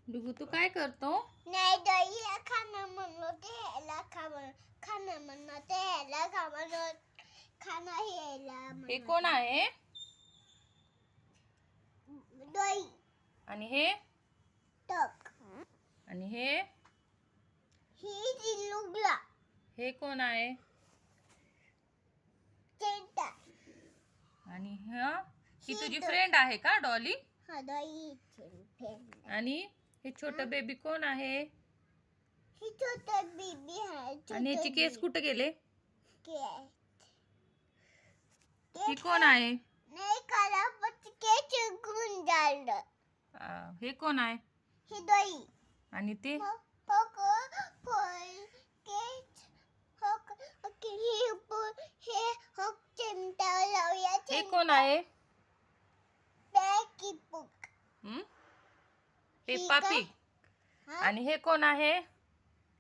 डुगू तू काय करतो? नाही दही खाना म्हणते ह्याला खाना म्हणते ह्याला खाना ह्याला हे कोण आहे? दही आणि हे टक आणि हे ही दिलुगला हे कोण आहे? चेंटा आणि ही तुझी फ्रेंड आहे का डॉली? हा दही फ्रेंड आणि हे छोटं बेबी कोण आहे? ही छोटा बेबी आहे. आणि याचे केस कुठे गेले? केस ही कोण आहे? नाही करा पण केस गुण झालं. हे कोण आहे? ही दही आणि ते हे कोण आहे? पॅकीपुक पेप्पा पिग. आणि हे कोण आहे?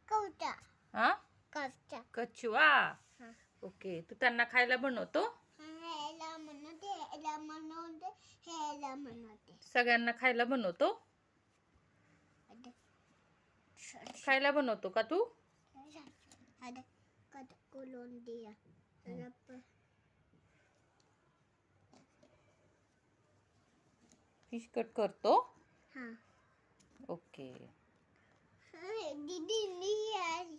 कवटा हा कवटा कछुआ. ओके, तू त्यांना खायला बनवतो? ह्याला म्हणते सगळ्यांना खायला बनवतो? खायला बनवतो का तू? फिश कट करतो? ओके. दीदीने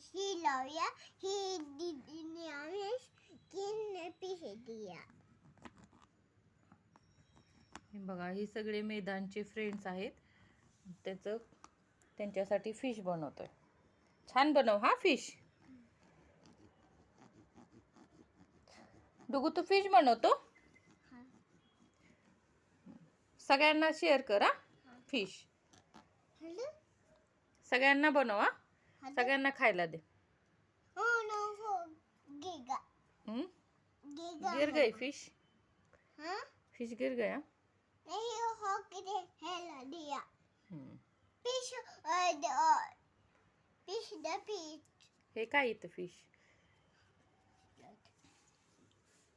ही लावूया ही दीदीने आम्ही किन पिसे दिया. बघा, ही सगळे मैदानचे फ्रेंड्स आहेत. त्यांच्यासाठी फिश बनवतोय. छान बनव हा फिश. डुगू तू फिश बनवतो? सगळ्यांना शेअर कर हा फिश. सगळ्यांना बनव हा. सगळ्यांना खायला दे. गिर गई फिश. फिश गिर गया. नहीं हो किधे हेला दिया. Fish the fish. हे काय इथं फिश?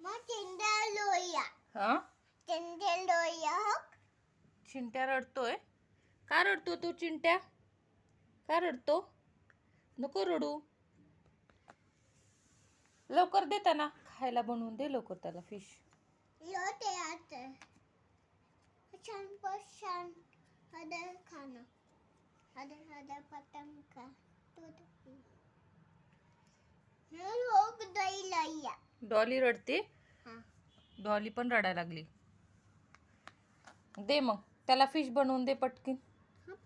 मग चिंट्या लोया. हा चिंट्या लोया हो. चिंट्या रडतोय. का रडतो तू चिंट्या? का रडतो? नको रडू. लवकर दे त्यांना खायला बनवून दे लवकर त्याला फिश. लोटे आते छान पशान हदे खाना हदे पतंग का लोग दही लाया. डॉली रडते. डॉली पण रडायला लागली. दे मग त्याला फिश बनवून दे पटकीन.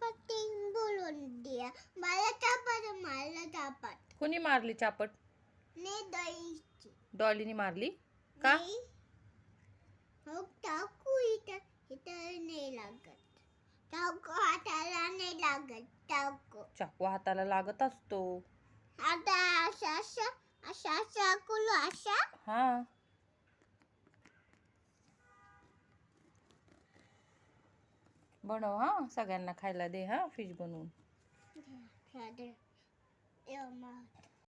पतंग बोलून दिया. मला चापट. कोणी मारली चापट? ने दही डॉलीने मारली का? हो टाकू इथं नाही लागत. टाकू हाताला नाही लागत. टाकू चाकू हाताला लागत असतो. आता अशा चाकूला अशा. हा बनव हा. सगळ्यांना खायला दे हा फिश बनवून.